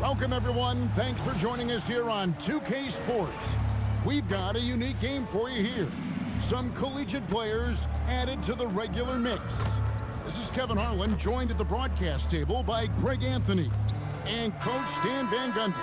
Welcome, everyone. Thanks for joining us here on 2K Sports. We've got a unique game for you here. Some collegiate players added to the regular mix. This is Kevin Harlan, joined at the broadcast table by Greg Anthony and Coach Stan Van Gundy.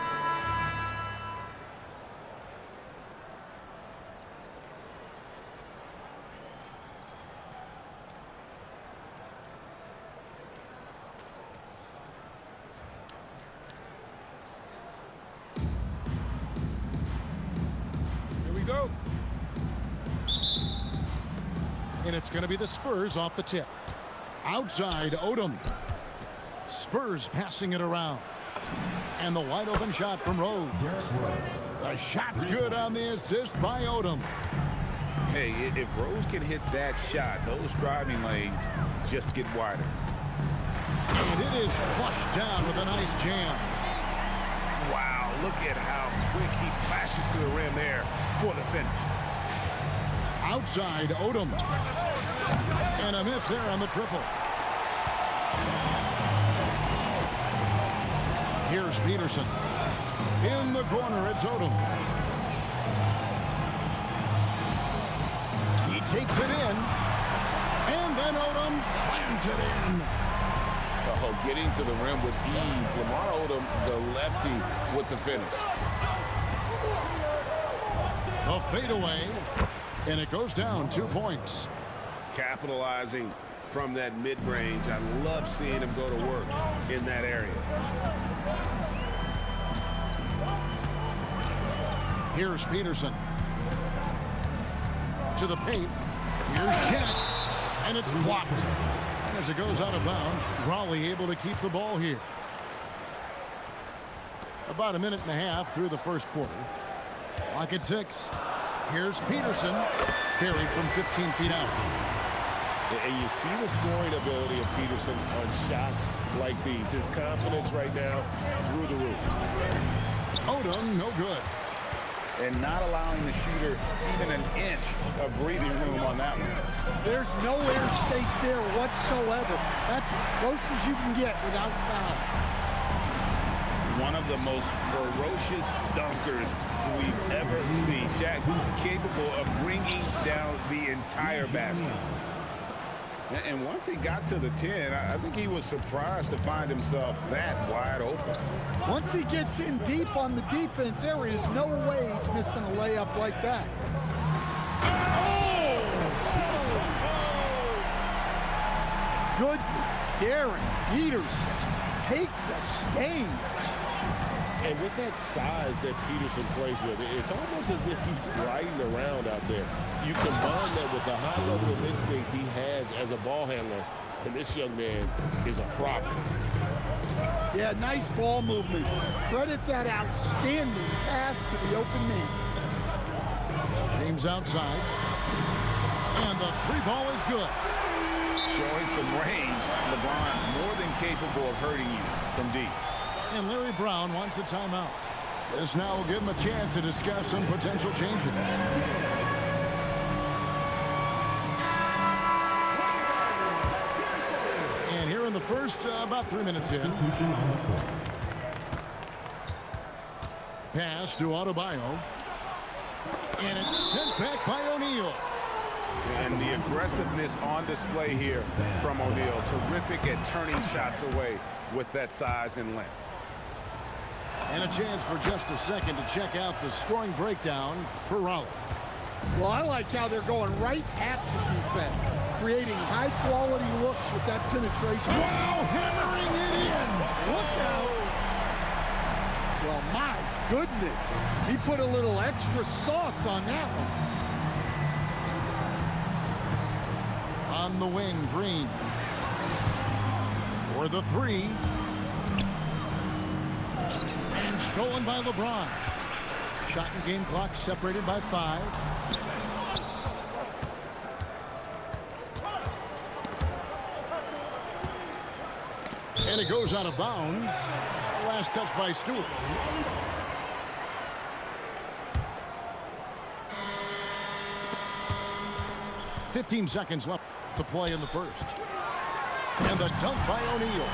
And it's going to be the Spurs off the tip. Outside, Odom. Spurs passing it around. And the wide open shot from Rose. The shot's good on the assist by Odom. Hey, if Rose can hit that shot, those driving lanes just get wider. And it is flushed down with a nice jam. Wow, look at how quick he flashes to the rim there for the finish. Outside, Odom. And a miss there on the triple. Here's Peterson. In the corner, it's Odom. He takes it in. And then Odom slams it in. Oh, getting to the rim with ease. Lamar Odom, the lefty, with the finish. A fadeaway. And it goes down 2 points. Capitalizing from that mid-range. I love seeing him go to work in that area. Here's Peterson. To the paint. Here's Shaq. And it's blocked. And as it goes out of bounds, Raleigh able to keep the ball here. About a minute and a half through the first quarter. Clock at 6. Here's Peterson, carried from 15 feet out. And you see the scoring ability of Peterson on shots like these. His confidence right now through the roof. Odom, no good. And not allowing the shooter even an inch of breathing room on that one. There's no air space there whatsoever. That's as close as you can get without foul. One of the most ferocious dunkers we've ever seen. Shaq capable of bringing down the entire basket. And once he got to the 10, I think he was surprised to find himself that wide open. Once he gets in deep on the defense, there is no way he's missing a layup like that. Oh! Goodness, Darren Peterson, take the stage. And with that size that Peterson plays with, it's almost as if he's gliding around out there. You combine that with the high level of instinct he has as a ball handler, and this young man is a problem. Yeah, nice ball movement. Credit that outstanding pass to the open man. James outside. And the three ball is good. Showing some range, LeBron more than capable of hurting you from deep. And Larry Brown wants a timeout. This now will give him a chance to discuss some potential changes. And here in the first, about 3 minutes in. Pass to Adebayo. And it's sent back by O'Neal. And the aggressiveness on display here from O'Neal. Terrific at turning shots away with that size and length. And a chance for just a second to check out the scoring breakdown for Raleigh. Well, I like how they're going right at the defense, creating high-quality looks with that penetration. Wow, hammering it in! Look out! Well, my goodness, he put a little extra sauce on that one. On the wing, Green. For the three. And stolen by LeBron. Shot and game clock separated by 5. And it goes out of bounds. Last touch by Stewart. "15 seconds left to play in the first. And the dunk by O'Neal.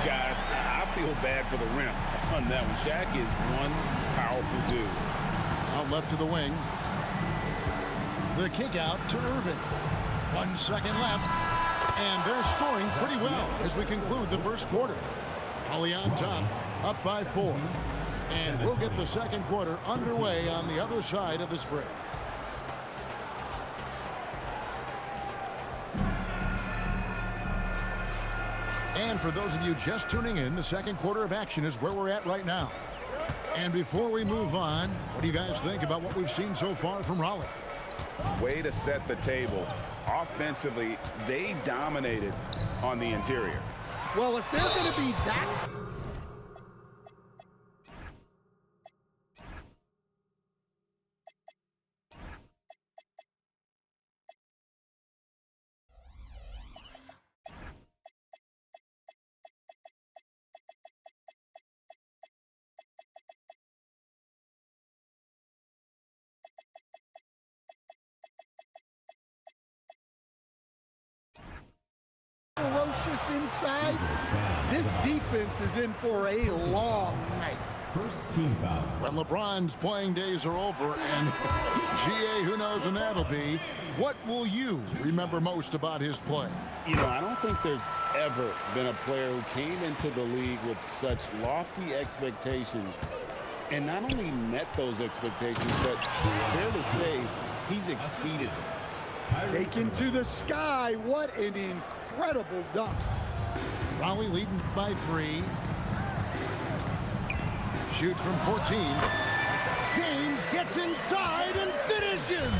Guys, I feel bad for the rim on that one. Shaq is one powerful dude. Out left to the wing. The kick out to Irving. 1 second left. And they're scoring pretty well as we conclude the first quarter. Holly on top, up by 4. And we'll get the second quarter underway on the other side of this break. And for those of you just tuning in, the second quarter of action is where we're at right now. And before we move on, what do you guys think about what we've seen so far from Raleigh? Way to set the table. Offensively, they dominated on the interior. Well, if they're going to be that... ferocious inside, this defense is in for a long night. First team foul. When LeBron's playing days are over, and GA, who knows when that'll be, what will you remember most about his play? You know, I don't think there's ever been a player who came into the league with such lofty expectations and not only met those expectations, but fair to say, he's exceeded them. Taken to the sky, what an incredible dunk. Raleigh leading by 3. Shoots from 14. James gets inside and finishes.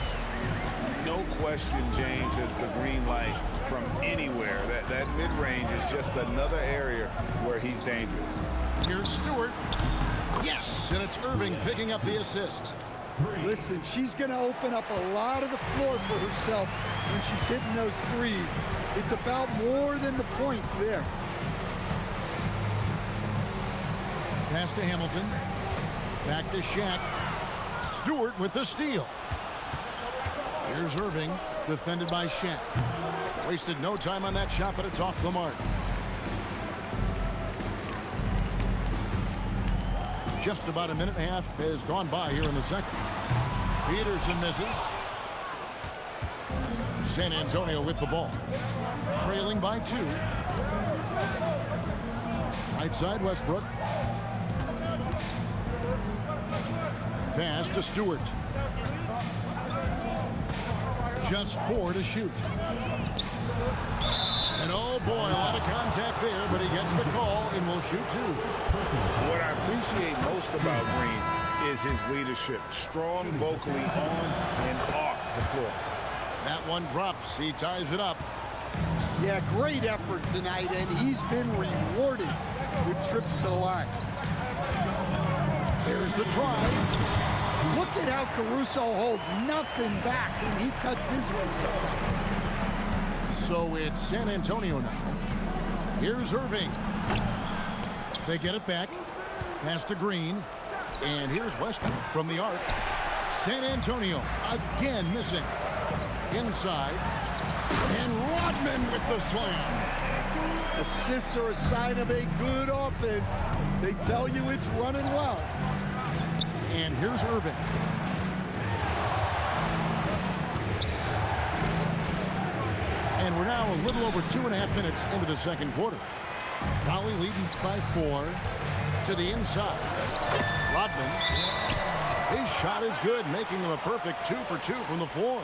No question, James has the green light from anywhere. That mid-range is just another area where he's dangerous. Here's Stewart. Yes, and it's Irving picking up the assist. Listen, she's going to open up a lot of the floor for herself when she's hitting those threes. It's about more than the points there. Pass to Hamilton. Back to Shaq. Stewart with the steal. Here's Irving, defended by Shaq. Wasted no time on that shot, but it's off the mark. Just about a minute and a half has gone by here in the second. Peterson misses. San Antonio with the ball. Trailing by 2. Right side, Westbrook. Pass to Stewart. Just 4 to shoot. And oh boy, a lot of contact there, but he gets the call and will shoot 2. What I appreciate most about Green is his leadership. Strong vocally on and off the floor. That one drops. He ties it up. Yeah, great effort tonight, and he's been rewarded with trips to the line. Here's the try. Look at how Caruso holds nothing back when he cuts his way. So it's San Antonio now. Here's Irving. They get it back. Pass to Green. And here's Westbrook from the arc. San Antonio again missing. Inside. And Rodman with the slam. Assists are a sign of a good offense. They tell you it's running well. And here's Irving. And we're now a little over 2.5 minutes into the second quarter. Raleigh leading by 4 to the inside. Rodman. His shot is good, making him a perfect 2 for 2 from the floor.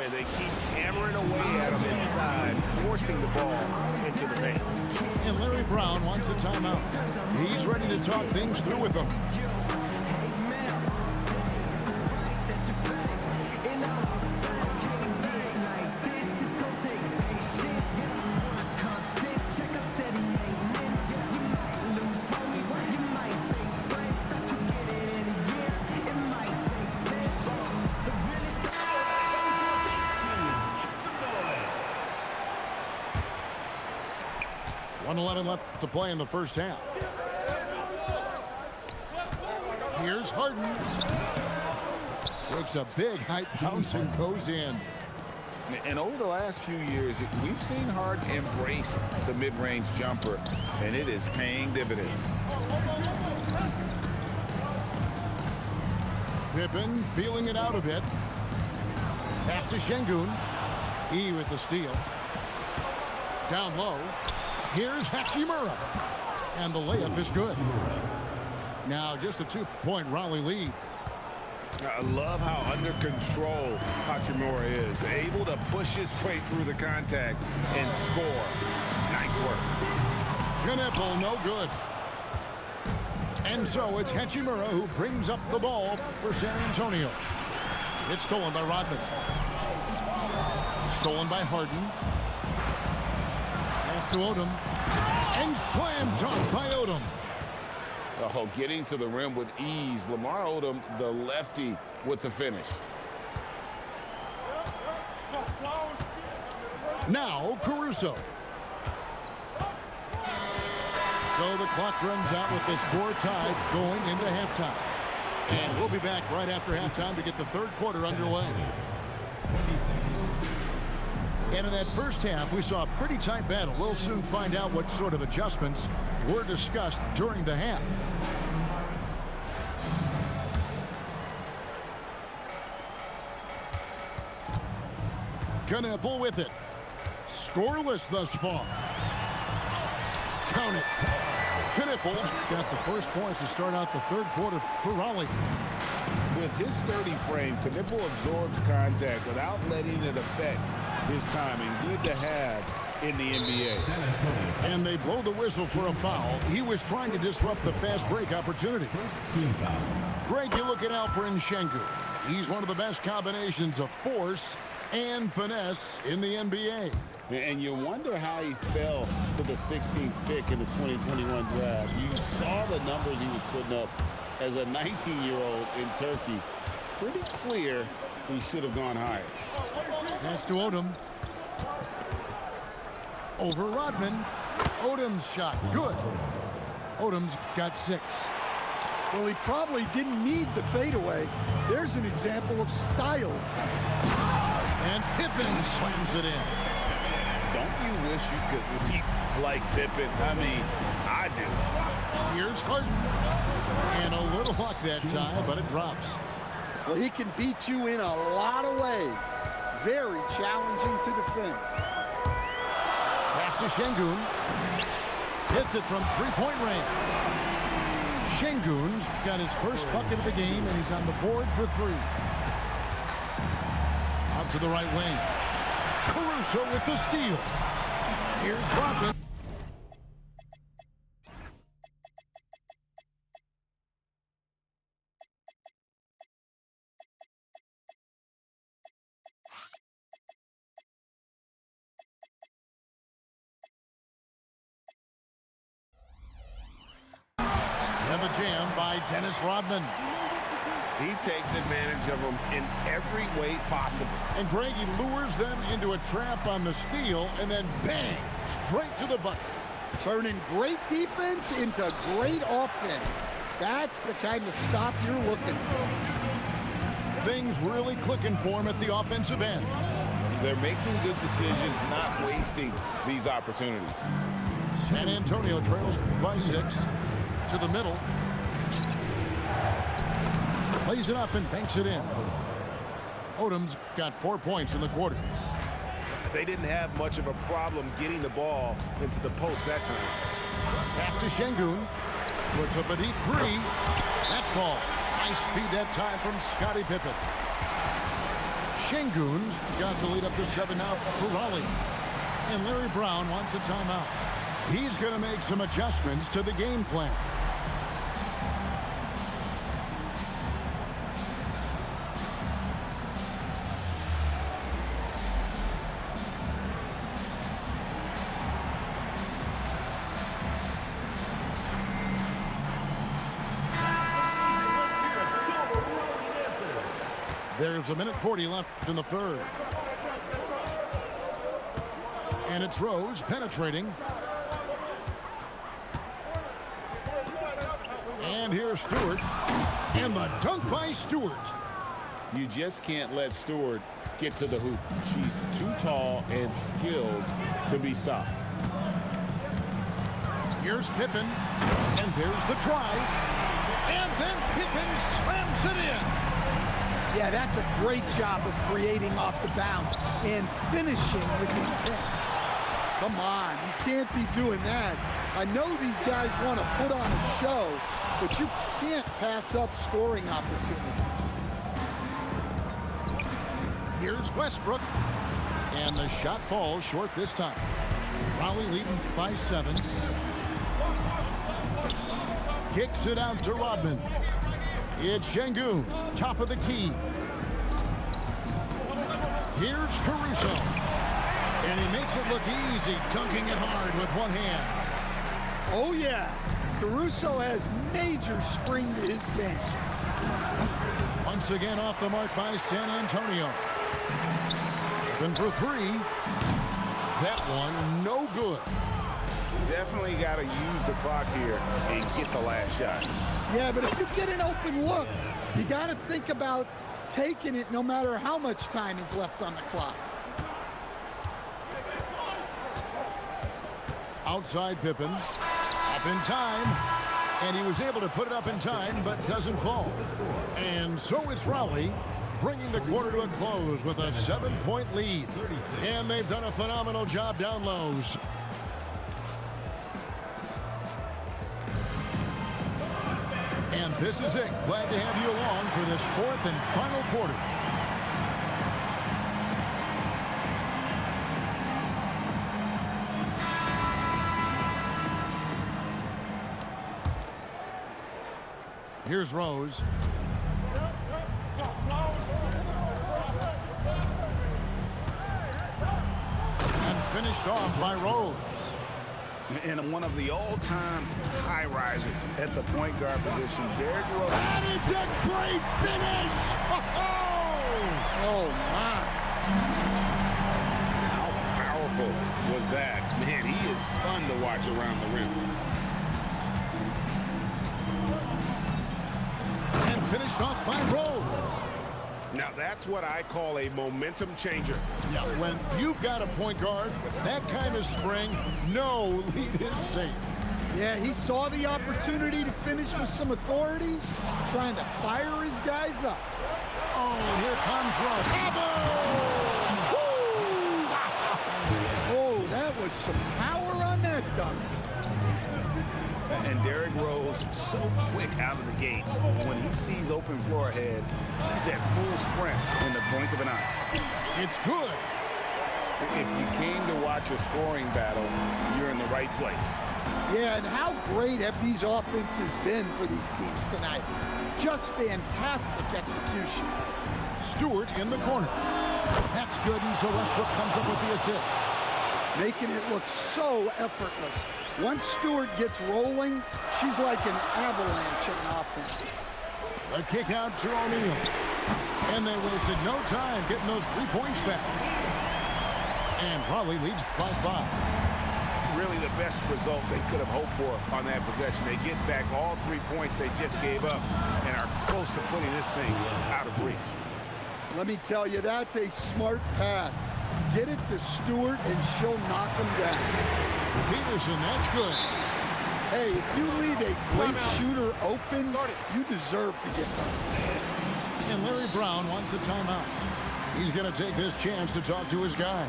And they keep hammering away at him inside, forcing the ball into the paint. And Larry Brown wants a timeout. He's ready to talk things through with them. Left to play in the first half. Here's Harden. Takes a big height bounce and goes in. And over the last few years, we've seen Harden embrace the mid-range jumper, and it is paying dividends. Pippen feeling it out a bit. Pass to Şengün. He with the steal. Down low. Here's Hachimura. And the layup is good. Now just a 2-point Raleigh lead. I love how under control Hachimura is. Able to push his way through the contact and score. Nice work. Knipple, no good. And so it's Hachimura who brings up the ball for San Antonio. It's stolen by Rodman. Stolen by Harden. Pass to Odom. And slam dunk by Odom. Oh, getting to the rim with ease. Lamar Odom, the lefty, with the finish. Now Caruso. So the clock runs out with the score tied going into halftime. And we'll be back right after halftime to get the third quarter underway. And in that first half, we saw a pretty tight battle. We'll soon find out what sort of adjustments were discussed during the half. Knipple with it. Scoreless thus far. Count it. Knipple's got the first points to start out the third quarter for Raleigh. With his sturdy frame, Knipple absorbs contact without letting it affect his timing. Good to have in the NBA. And they blow the whistle for a foul. He was trying to disrupt the fast break opportunity. Greg, you look at Alperen Şengün. He's one of the best combinations of force and finesse in the NBA. And you wonder how he fell to the 16th pick in the 2021 draft. You saw the numbers he was putting up as a 19-year-old in Turkey. Pretty clear he should have gone higher. Pass to Odom. Over Rodman. Odom's shot, good. Odom's got 6. Well, he probably didn't need the fadeaway. There's an example of style. And Pippen slams it in. Don't you wish you could leap like Pippen? I mean, I do. Here's Harden. And a little luck that time, but it drops. Well, he can beat you in a lot of ways. Very challenging to defend. Pass to Şengün. Hits it from three-point range. Şengün's got his first bucket of the game, and he's on the board for 3. Out to the right wing. Caruso with the steal. Here's Rodman. And the jam by Dennis Rodman. He takes advantage of them in every way possible. And Greg, he lures them into a trap on the steal, and then bang, straight to the bucket. Turning great defense into great offense. That's the kind of stop you're looking for. Things really clicking for him at the offensive end. They're making good decisions, not wasting these opportunities. San Antonio trails by 6 to the middle. Plays it up and banks it in. Odom's got 4 points in the quarter. They didn't have much of a problem getting the ball into the post that time. Pass to Şengün. Puts up a deep 3. That falls. Nice feed that time from Scottie Pippen. Şengün's got the lead up to 7 now for Raleigh. And Larry Brown wants a timeout. He's going to make some adjustments to the game plan. There's a minute 40 left in the third. And it's Rose penetrating. And here's Stewart. And the dunk by Stewart. You just can't let Stewart get to the hoop. She's too tall and skilled to be stopped. Here's Pippen, and there's the drive, and then Pippen slams it in. Yeah, that's a great job of creating off the bounce and finishing with intent. Come on, you can't be doing that. I know these guys want to put on a show, but you can't pass up scoring opportunities. Here's Westbrook, and the shot falls short this time. Raleigh leading by 7. Kicks it out to Rodman. It's Şengün, top of the key. Here's Caruso. And he makes it look easy, dunking it hard with one hand. Oh, yeah. Caruso has major spring to his game. Once again off the mark by San Antonio. Open for 3. That one, no good. Definitely got to use the clock here and get the last shot. Yeah, but if you get an open look, you got to think about taking it no matter how much time is left on the clock. Outside Pippen. Up in time. And he was able to put it up in time, but doesn't fall. And so it's Raleigh bringing the quarter to a close with a 7-point lead. And they've done a phenomenal job down low. And this is it. Glad to have you along for this 4th and final quarter. Here's Rose. And finished off by Rose. And one of the all-time high risers at the point guard position, Derrick Rose. And it's a great finish! Oh, my. How powerful was that? Man, he is fun to watch around the rim. And finished off by Rose. Now, that's what I call a momentum changer. Yeah, when you've got a point guard, that kind of spring, no lead is safe. Yeah, he saw the opportunity to finish with some authority, trying to fire his guys up. Oh, and here comes Rose. Kaboom! Oh, that was some power on that dunk. And Derrick Rose, so quick out of the gates. When he sees open floor ahead, he's at full sprint in the blink of an eye. It's good. If you came to watch a scoring battle, you're in the right place. Yeah, and how great have these offenses been for these teams tonight? Just fantastic execution. Stewart in the corner. That's good, and so Westbrook comes up with the assist. Making it look so effortless. Once Stewart gets rolling, she's like an avalanche of an offense. A kick out to O'Neal. And they wasted no time getting those 3 points back. And Raleigh leads by 5. Really the best result they could have hoped for on that possession. They get back all 3 points they just gave up and are close to putting this thing out of reach. Let me tell you, that's a smart pass. Get it to Stewart and she'll knock him down. Peterson, that's good. Hey, if you leave a great shooter open, you deserve to get them. And Larry Brown wants a timeout. He's going to take this chance to talk to his guy.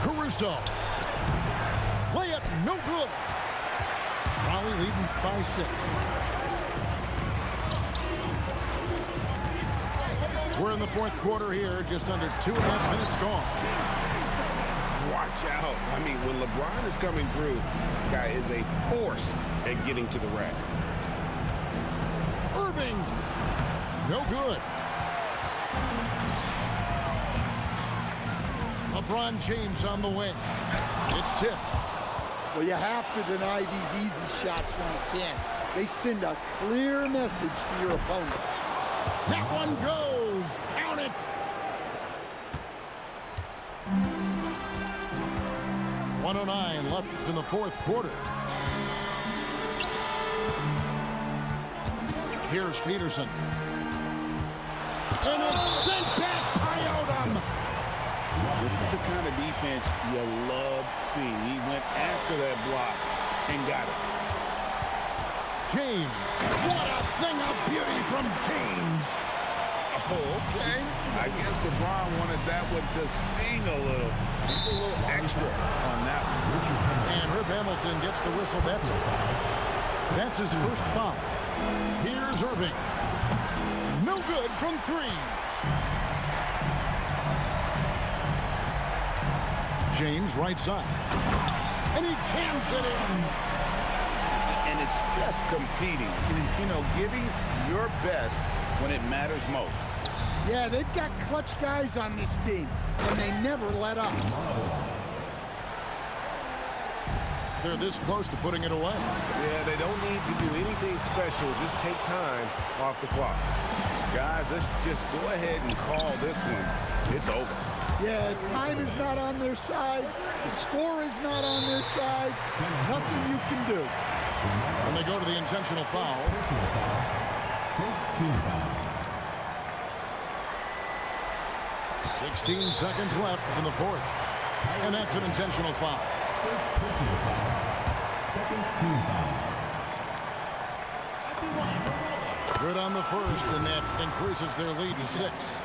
Caruso. Layup, no good. Raleigh leading by 6. We're in the 4th quarter here, just under 2.5 minutes gone. Watch out. I mean, when LeBron is coming through, guy is a force at getting to the rack. Irving. No good. LeBron James on the wing. It's tipped. Well, you have to deny these easy shots when you can. They send a clear message to your opponent. That one goes. Count it. .109 left in the fourth quarter. Here's Peterson. And it's sent back by Odom. This is the kind of defense you love seeing. He went after that block and got it. James. What a thing of beauty from James. Oh, okay. I guess LeBron wanted that one to sting a little. A little extra on that one. And Rip Hamilton gets the whistle. That's his first foul. Here's Irving. No good from three. James right side. And he jams it in. And it's just competing. You know, giving your best when it matters most. Yeah, they've got clutch guys on this team, and they never let up. They're this close to putting it away. Yeah, they don't need to do anything special. Just take time off the clock. Guys, let's just go ahead and call this one. It's over. Yeah, time is not on their side. The score is not on their side. Nothing you can do. And they go to the intentional foul. First team foul. 16 seconds left in the fourth. And that's an intentional foul. First personal foul. Second team foul. Good on the first, and that increases their lead to 6.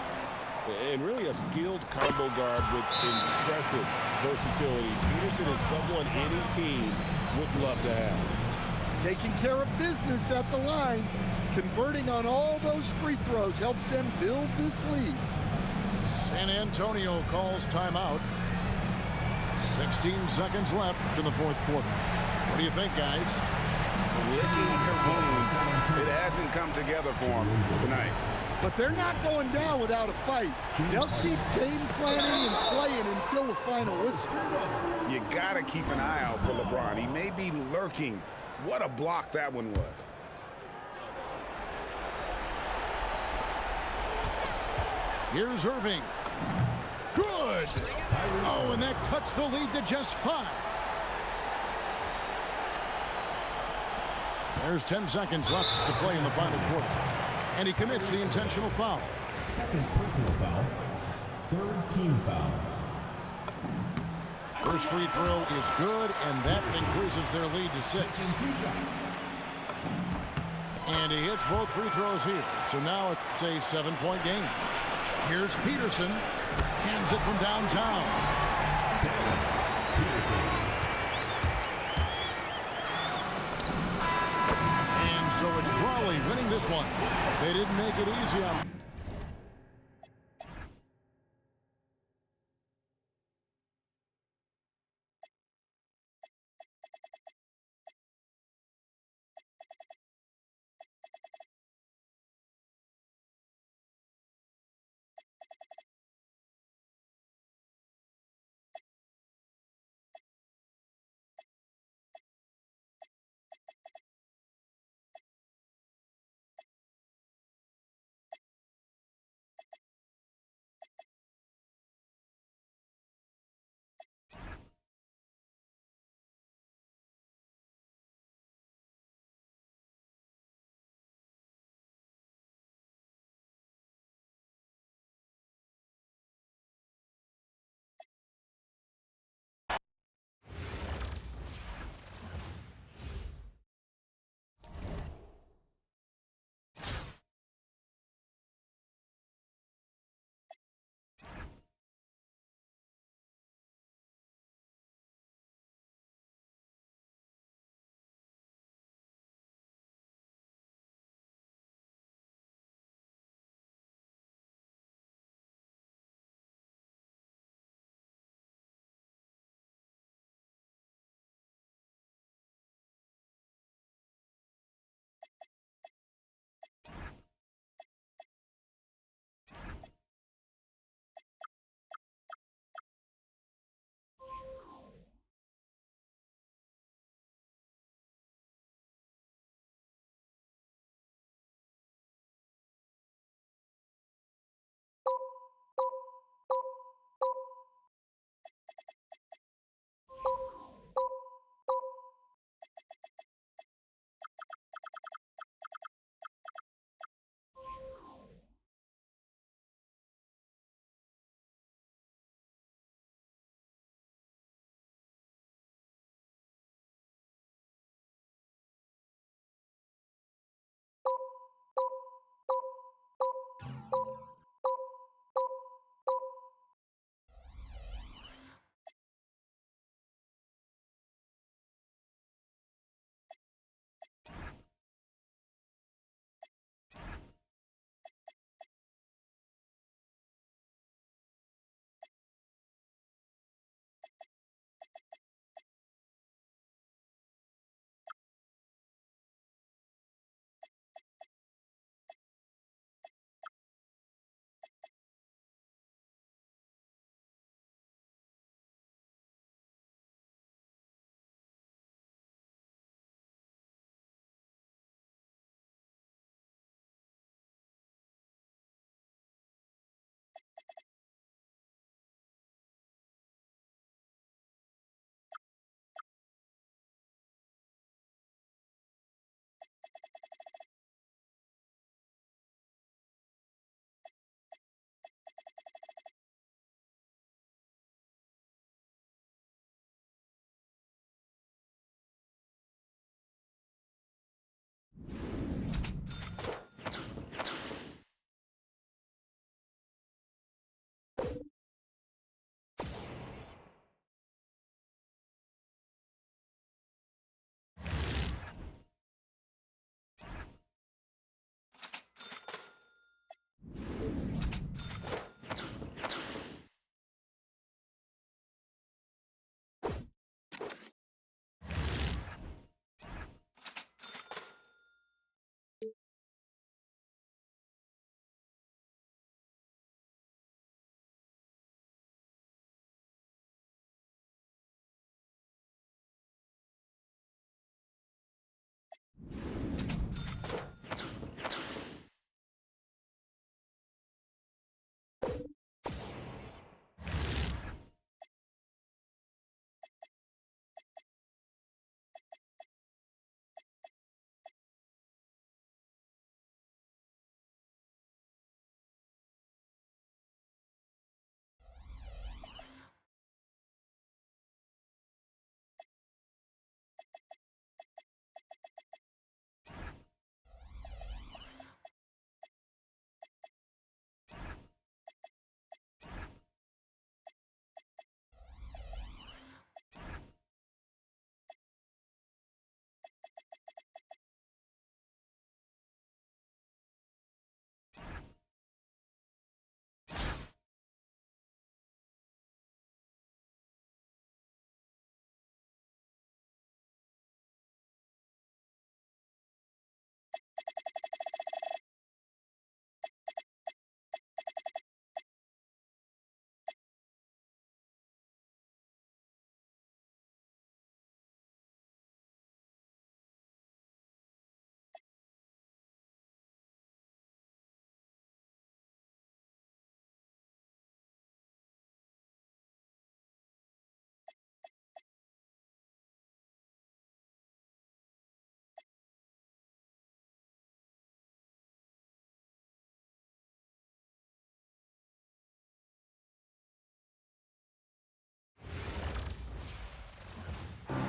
And really a skilled combo guard with impressive versatility. Peterson is someone any team would love to have. Taking care of business at the line, converting on all those free throws helps them build this lead. San Antonio calls timeout. 16 seconds left in the fourth quarter. What do you think, guys? Licking her wounds. It hasn't come together for them tonight. But they're not going down without a fight. They'll keep game planning and playing until the final whistle. You got to keep an eye out for LeBron. He may be lurking. What a block that one was. Here's Irving. Good. Oh, and that cuts the lead to just 5. There's 10 seconds left to play in the final quarter. And he commits the intentional foul. Second personal foul. Third team foul. First free throw is good, and that increases their lead to 6. And he hits both free throws here. So now it's a 7-point game. Here's Peterson. Hands it from downtown. And so it's Brawley winning this one. They didn't make it easy on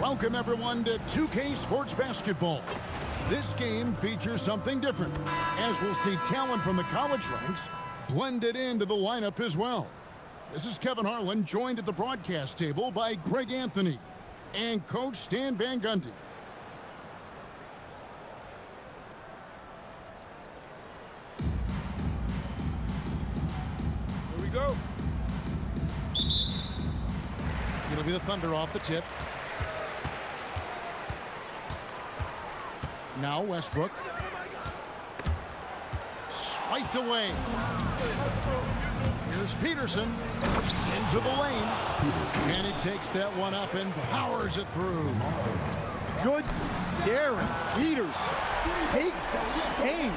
Welcome, everyone, to 2K Sports Basketball. This game features something different, as we'll see talent from the college ranks blended into the lineup as well. This is Kevin Harlan, joined at the broadcast table by Greg Anthony and Coach Stan Van Gundy. Here we go. It'll be the Thunder off the tip. Now Westbrook. Swiped away. Here's Peterson into the lane. And he takes that one up and powers it through. Good, Darren Peterson. Take the stage.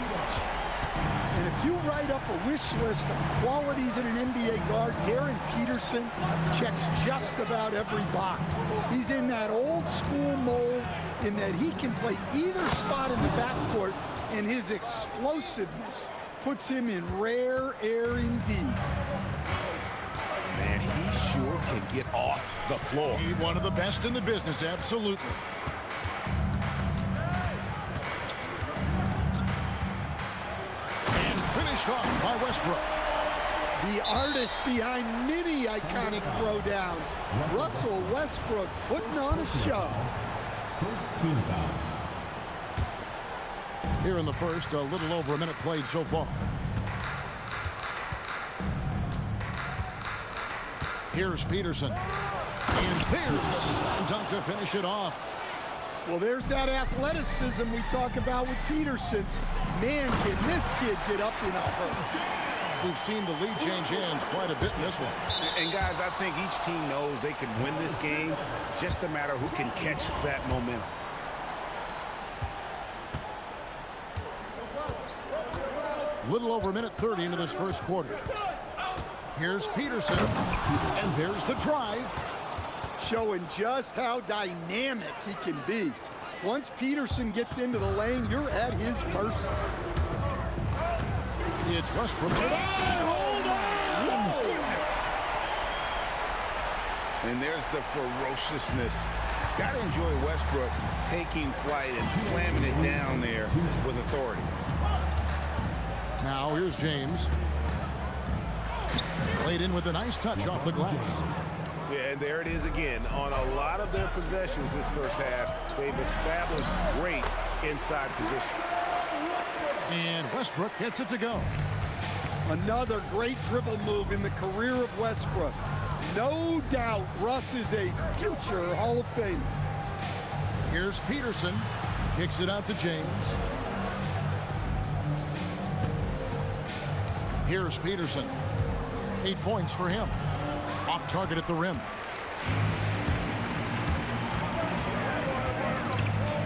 And if you write up a wish list of qualities in an NBA guard, Darren Peterson checks just about every box. He's in that old school mold in that he can play either spot in the backcourt, and his explosiveness puts him in rare air indeed. Man, he sure can get off the floor. He's one of the best in the business, absolutely. And finished off by Westbrook. The artist behind many iconic throwdowns, Russell Westbrook, putting on a show. First team foul. Here in the first, a little over a minute played so far. Here's Peterson. And there's the slam dunk to finish it off. Well, there's that athleticism we talk about with Peterson. Man, can this kid get up in a hurry. We've seen the lead change hands quite a bit in this one. And guys, I think each team knows they can win this game. Just a matter who can catch that momentum. Little over a minute 30 into this first quarter. Here's Peterson. And there's the drive. Showing just how dynamic he can be. Once Peterson gets into the lane, you're at his mercy. It's Westbrook. Hold on! And there's the ferociousness. Got to enjoy Westbrook taking flight and slamming it down there with authority. Now here's James. Played in with a nice touch off the glass. Yeah, and there it is again. On a lot of their possessions this first half, they've established great inside position. And Westbrook gets it to go. Another great dribble move in the career of Westbrook. No doubt Russ is a future Hall of Famer. Here's Peterson. Kicks it out to James. Here's Peterson. 8 points for him. Off target at the rim.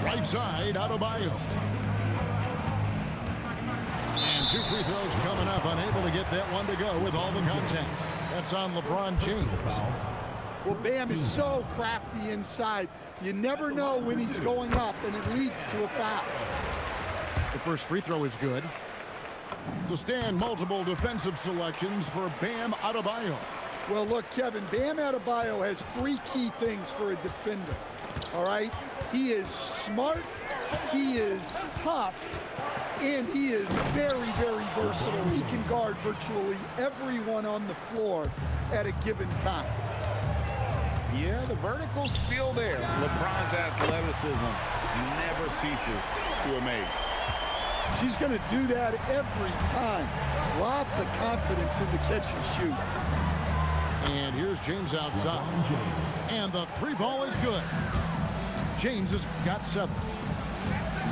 Right side, Adebayo. And 2 free throws coming up. Unable to get that one to go with all the contact. That's on LeBron James. Well, Bam is so crafty inside. You never know when he's going up, and it leads to a foul. The first free throw is good. To stand multiple defensive selections for Bam Adebayo. Well, look, Kevin, Bam Adebayo has 3 key things for a defender, all right? He is smart, he is tough, and he is very, very versatile. He can guard virtually everyone on the floor at a given time. Yeah, the vertical's still there. LeBron's athleticism never ceases to amaze. She's going to do that every time. Lots of confidence in the catch and shoot. And here's James outside. And the 3 ball is good. James has got 7.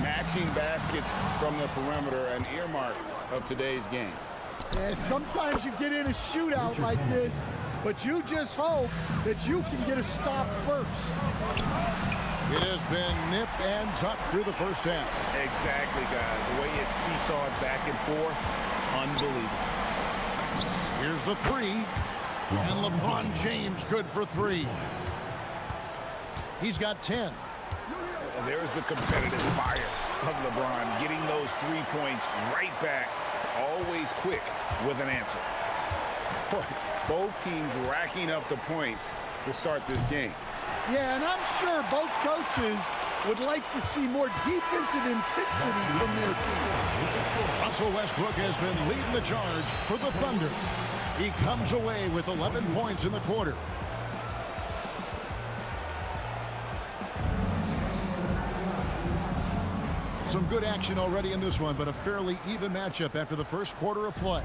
Matching baskets from the perimeter, an earmark of today's game. And sometimes you get in a shootout like this, but you just hope that you can get a stop first. It has been nip and tuck through the first half. Exactly, guys. The way it's seesawed back and forth, unbelievable. Here's the 3. And LeBron James good for 3. He's got 10. And there's the competitive fire of LeBron, getting those 3 points right back, always quick with an answer. Both teams racking up the points to start this game. Yeah, and I'm sure both coaches would like to see more defensive intensity from their team. Russell Westbrook has been leading the charge for the Thunder. He comes away with 11 points in the quarter. Some good action already in this one, but a fairly even matchup after the first quarter of play.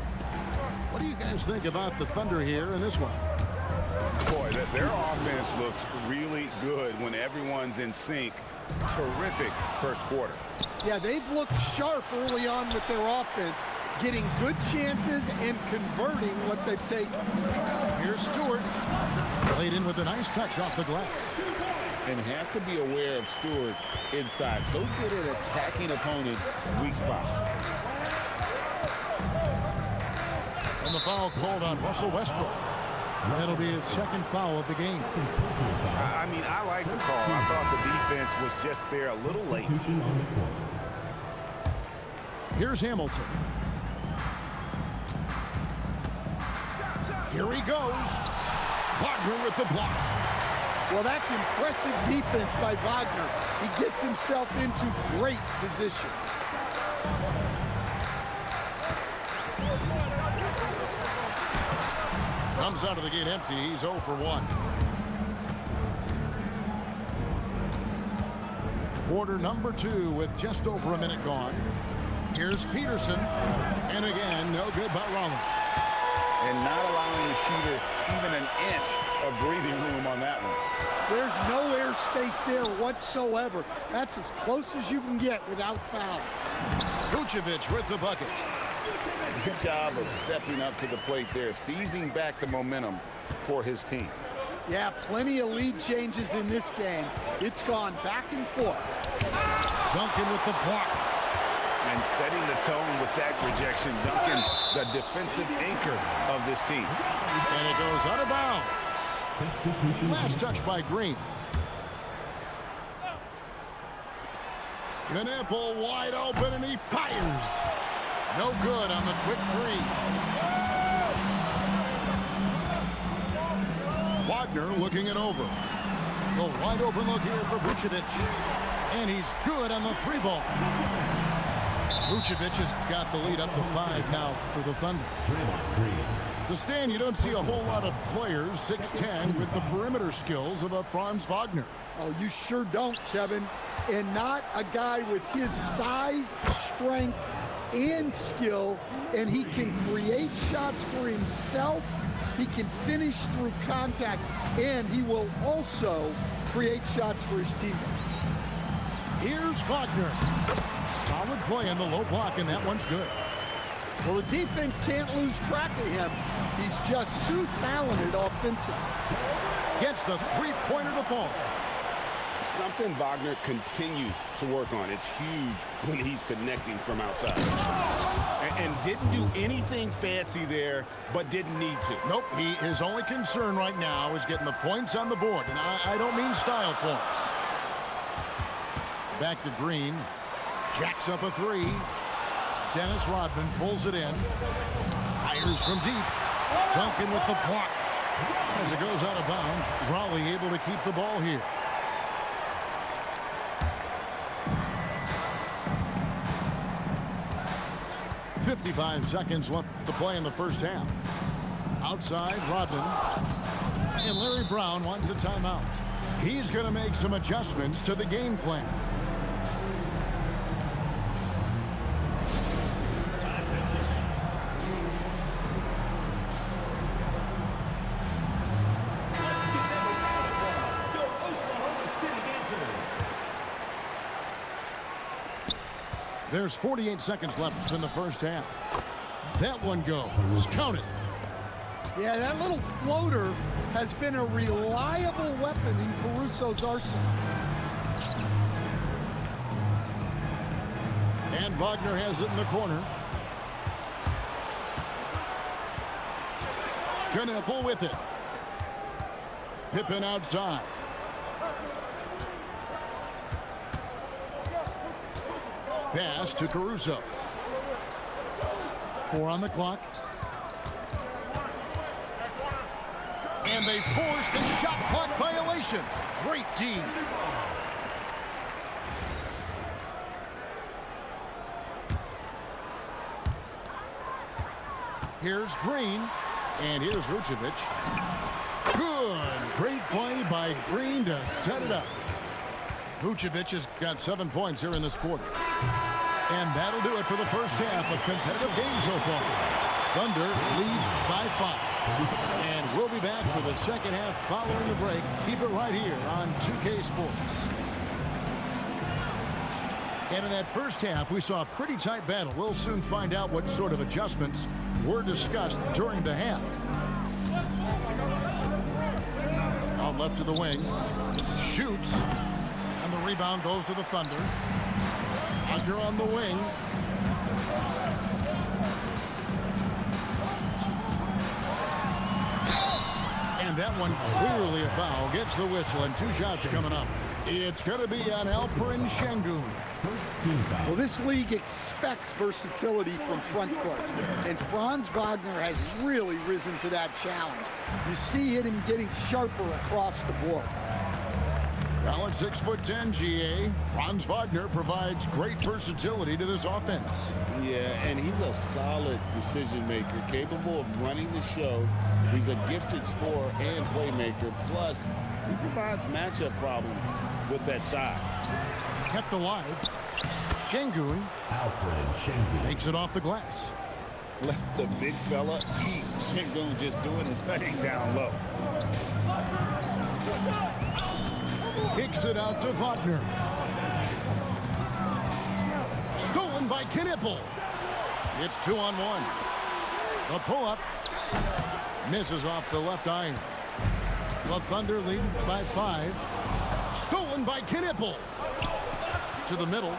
What do you guys think about the Thunder here in this one? Boy, their offense looks really good when everyone's in sync. Terrific first quarter. Yeah, they've looked sharp early on with their offense, getting good chances and converting what they've taken. Here's Stewart. Played in with a nice touch off the glass. And have to be aware of Stewart inside. So good at attacking opponents' weak spots. And the foul called on Russell Westbrook. That'll be his second foul of the game. I mean, I like the call. I thought the defense was just there a little late. Here's Hamilton. Here he goes. Wagner with the block. Well, that's impressive defense by Wagner. He gets himself into great position. Comes out of the gate empty. He's 0 for 1. Quarter number 2 with just over a minute gone. Here's Peterson. And again, no good by Rollins. And not allowing the shooter even an inch of breathing room on that one. There's no airspace there whatsoever. That's as close as you can get without foul. Vucevic with the bucket. Good job of stepping up to the plate there, seizing back the momentum for his team. Yeah, plenty of lead changes in this game. It's gone back and forth. Duncan with the block. And setting the tone with that rejection. Duncan, the defensive anchor of this team. And it goes out of bounds. Last touch by Green. Knappel wide open and he fires. No good on the quick three. Wagner looking it over. The wide open look here for Vucevic. And he's good on the three ball. Vucevic has got the lead up to 5 now for the Thunder. To stand, you don't see a whole lot of players, 6'10", with the perimeter skills of a Franz Wagner. Oh, you sure don't, Kevin. And not a guy with his size, strength, and skill. And he can create shots for himself. He can finish through contact. And he will also create shots for his teammates. Here's Wagner. Solid play in the low block, and that one's good. Well, the defense can't lose track of him. He's just too talented offensively. Gets the three-pointer to fall. Something Wagner continues to work on. It's huge when he's connecting from outside. And didn't do anything fancy there, but didn't need to. Nope, his only concern right now is getting the points on the board. And I don't mean style points. Back to Green. Jacks up a three. Dennis Rodman pulls it in. Fires from deep. Duncan with the block. As it goes out of bounds, Raleigh able to keep the ball here. .55 seconds left to play in the first half. Outside, Rodman. And Larry Brown wants a timeout. He's going to make some adjustments to the game plan. There's 48 seconds left in the first half. That one goes. Count it. Yeah, that little floater has been a reliable weapon in Caruso's arsenal. And Wagner has it in the corner. Knappel with it. Pippen outside. Pass to Caruso. 4 on the clock. And And they force the shot clock violation. Great D. Here's Green. And here's Vucevic. Good. Great play by Green to set it up. Vucevic has got 7 points here in this quarter. And that'll do it for the first half of competitive games so far. Thunder lead by 5. And we'll be back for the second half following the break. Keep it right here on 2K Sports. And in that first half, we saw a pretty tight battle. We'll soon find out what sort of adjustments were discussed during the half. Out left to the wing. Shoots. And the rebound goes to the Thunder. Under on the wing. And that one clearly a foul. Gets the whistle and 2 shots coming up. It's going to be on Alperen Sengun. Well, this league expects versatility from front court, and Franz Wagner has really risen to that challenge. You see him getting sharper across the board. Well, at 6'10", GA, Franz Wagner provides great versatility to this offense. Yeah, and he's a solid decision maker, capable of running the show. He's a gifted scorer and playmaker. Plus, he provides matchup problems with that size. Kept alive. Sengun makes it off the glass. Let the big fella eat. Sengun just doing his thing down low. Kicks it out to Wagner. Stolen by Knipple. It's 2-on-1. The pull-up misses off the left iron. The Thunder lead by 5. Stolen by Knipple. To the middle.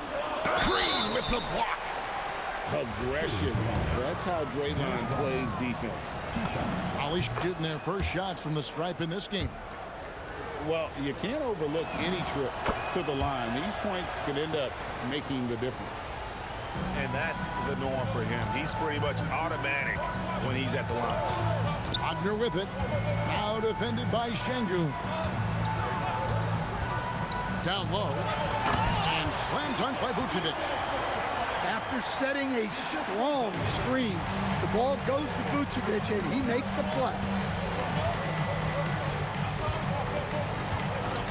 Green with the block. Aggression. That's how Draymond plays defense. Holly's shooting their first shots from the stripe in this game. Well, you can't overlook any trip to the line. These points could end up making the difference. And that's the norm for him. He's pretty much automatic when he's at the line. Wagner with it. Now defended by Sengun. Down low. And slam dunk by Vucevic. After setting a strong screen, the ball goes to Vucevic, and he makes a play.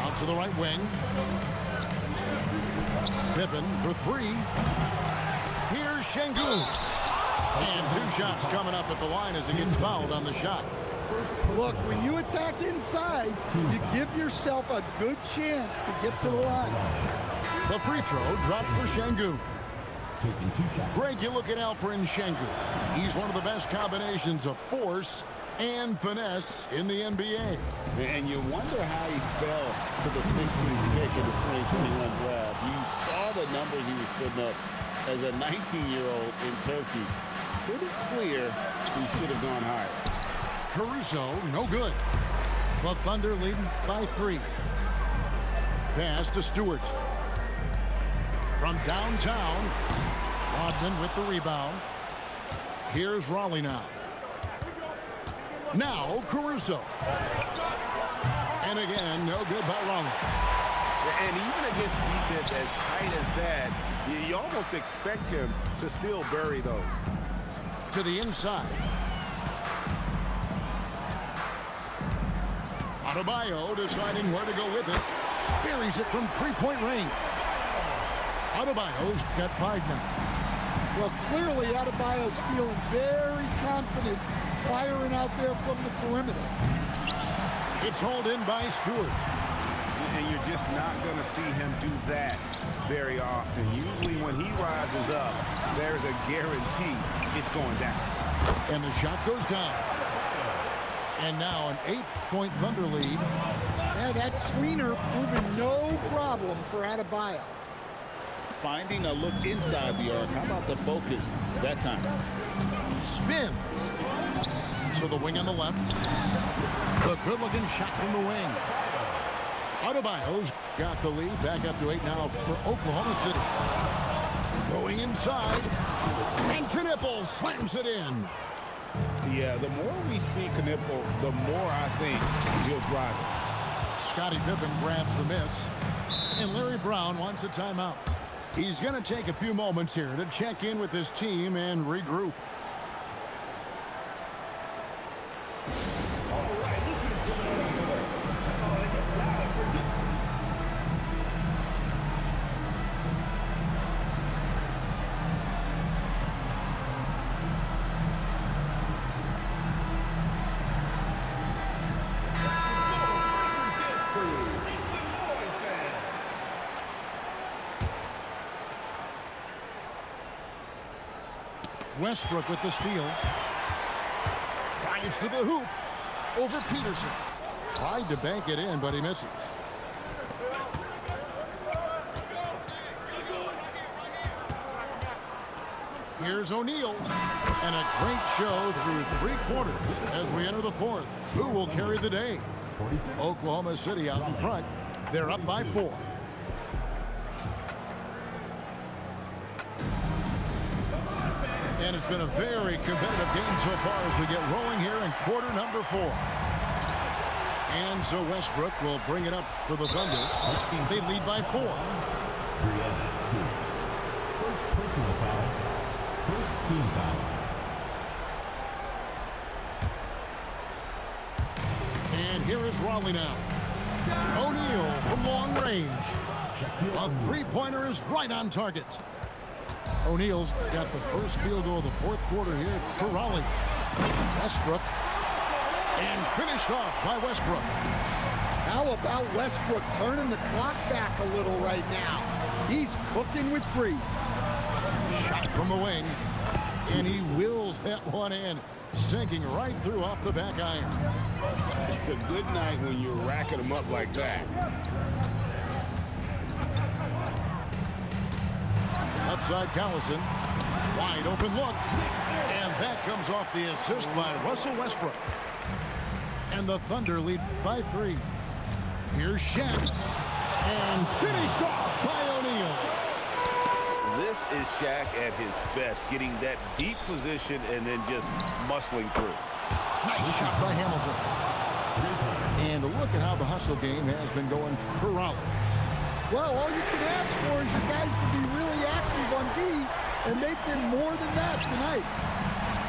Out to the right wing. Pippen for 3. Here's Sengun. And 2 shots coming up at the line as he gets fouled on the shot. Look, when you attack inside, you give yourself a good chance to get to the line. The free throw dropped for Sengun. Taking 2 shots. Greg, you look at Alperen Sengun. He's one of the best combinations of force and finesse in the NBA. And you wonder how he fell to the 16th pick in the 2021 draft. You saw the numbers he was putting up as a 19-year-old in Turkey. Pretty clear he should have gone higher. Caruso, no good. The Thunder leading by 3. Pass to Stewart. From downtown, Rodman with the rebound. Here's Raleigh now. Now Caruso. And again, no good by Raleigh. And even against defense as tight as that, you almost expect him to still bury those. To the inside. Adebayo deciding where to go with it. Buries it from 3-point range. Adebayo's got 5 now. Well, clearly Adebayo's feeling very confident firing out there from the perimeter. It's hauled in by Stewart. And you're just not going to see him do that very often. Usually when he rises up, there's a guarantee it's going down. And the shot goes down. And now an 8-point Thunder lead. Yeah, that tweener proving no problem for Adebayo. Finding a look inside the arc. How about the focus that time? Spins. To the wing on the left. The good-looking shot from the wing. Adebayo's got the lead. Back up to 8 now for Oklahoma City. Going inside. And Knipple slams it in. Yeah, the more we see Knipple, the more I think he'll drive it. Scottie Pippen grabs the miss. And Larry Brown wants a timeout. He's going to take a few moments here to check in with his team and regroup. Westbrook with the steal. Drives to the hoop. Over Peterson. Tried to bank it in, but he misses. Here's O'Neal. And a great show through 3 quarters as we enter the 4th. Who will carry the day? Oklahoma City out in front. They're up by 4. And it's been a very competitive game so far as we get rolling here in quarter number 4. And so Westbrook will bring it up for the Thunder. They lead by 4. Breanna Stewart. First personal foul. First team foul. And here is Raleigh now. O'Neal from long range. A three-pointer is right on target. O'Neal's got the first field goal of the 4th quarter here for Raleigh. Westbrook. And finished off by Westbrook. How about Westbrook turning the clock back a little right now? He's cooking with grease. Shot from the wing. And he wills that one in. Sinking right through off the back iron. It's a good night when you're racking them up like that. Left side Collison. Wide open look. And that comes off the assist by Russell Westbrook. And the Thunder lead by 3. Here's Shen. And finished off by O'Neal. This is Shaq at his best, getting that deep position and then just muscling through. Nice shot by Hamilton. And look at how the hustle game has been going for Raleigh. Well, all you can ask for is your guys to be really active on D, and they've been more than that tonight.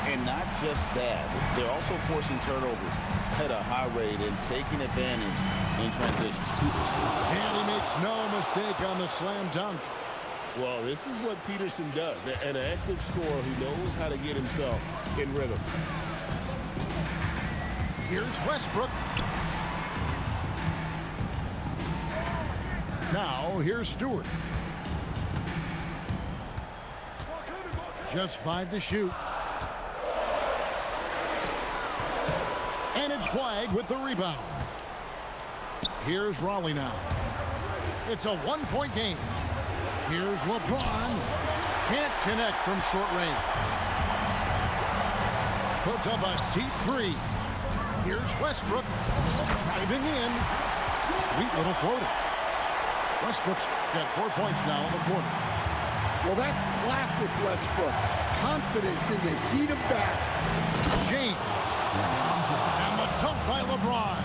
And not just that, they're also forcing turnovers at a high rate and taking advantage in transition. And he makes no mistake on the slam dunk. Well, this is what Peterson does, an active scorer who knows how to get himself in rhythm. Here's Westbrook. Now, here's Stewart. Just 5 to shoot. And it's flagged with the rebound. Here's Raleigh now. It's a 1-point game. Here's LeBron. Can't connect from short range. Puts up a deep 3. Here's Westbrook. Driving in. Sweet little floater. Westbrook's got 4 points now in the quarter. Well, that's classic Westbrook. Confidence in the heat of battle. James. And the dunk by LeBron.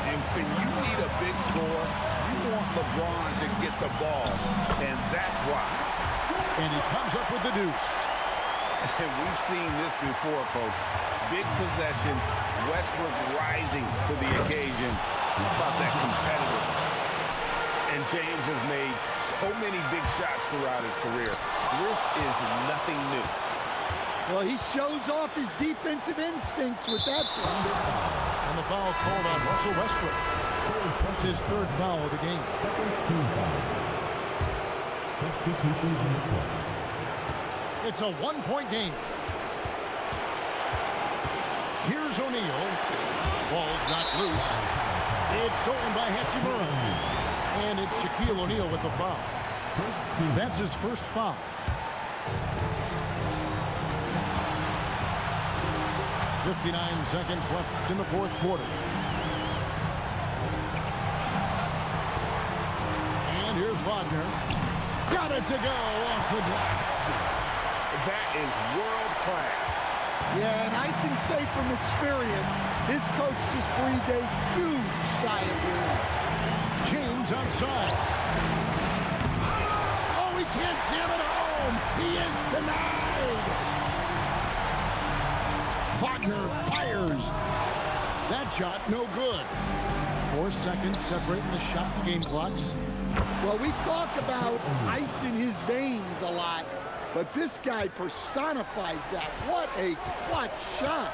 And when you need a big score, you want LeBron to get the ball, and that's why. And he comes up with the deuce. And we've seen this before, folks. Big possession, Westbrook rising to the occasion. How about that competitiveness? And James has made so many big shots throughout his career. This is nothing new. Well, he shows off his defensive instincts with that play. And the foul called on Russell Westbrook. That's his 3rd foul of the game. Second team foul. Substitution on the court. It's a 1-point game. Here's O'Neal. Ball's not loose. It's stolen by Hachimura. And it's Shaquille O'Neal with the foul. That's his first foul. .59 seconds left in the 4th quarter. And here's Wagner. Got it to go off the glass. That is world class. Yeah, and I can say from experience, his coach just breathed a huge sigh of relief. James outside. Oh, he can't jam it home. He is denied. Wagner fires. That shot no good. 4 seconds separating the shot and game clocks. Well, we talk about ice in his veins a lot, but this guy personifies that. What a clutch shot.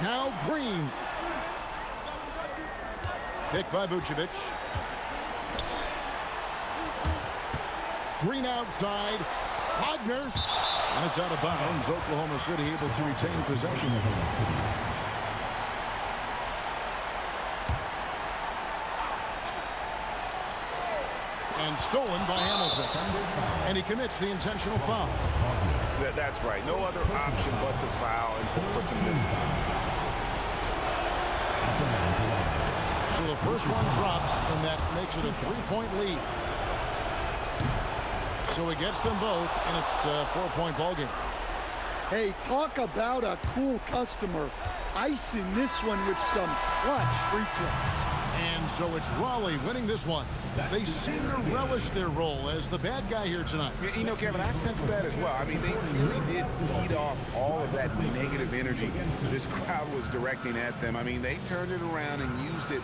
Now Green. Picked by Vucevic. Green outside. Wagner. And it's out of bounds. Oklahoma City able to retain possession. And stolen by Hamilton. And he commits the intentional foul. That's right. No other option but to foul and hope for some misses. So the first one drops, and that makes it a 3-point lead. So it gets them both, and it's a 4-point ball game. Hey, talk about a cool customer. Icing this one with some clutch free throw. And so it's Raleigh winning this one. They seem to relish their role as the bad guy here tonight. You know, Kevin, I sense that as well. I mean, they really did feed off all of that negative energy this crowd was directing at them. I mean, they turned it around and used it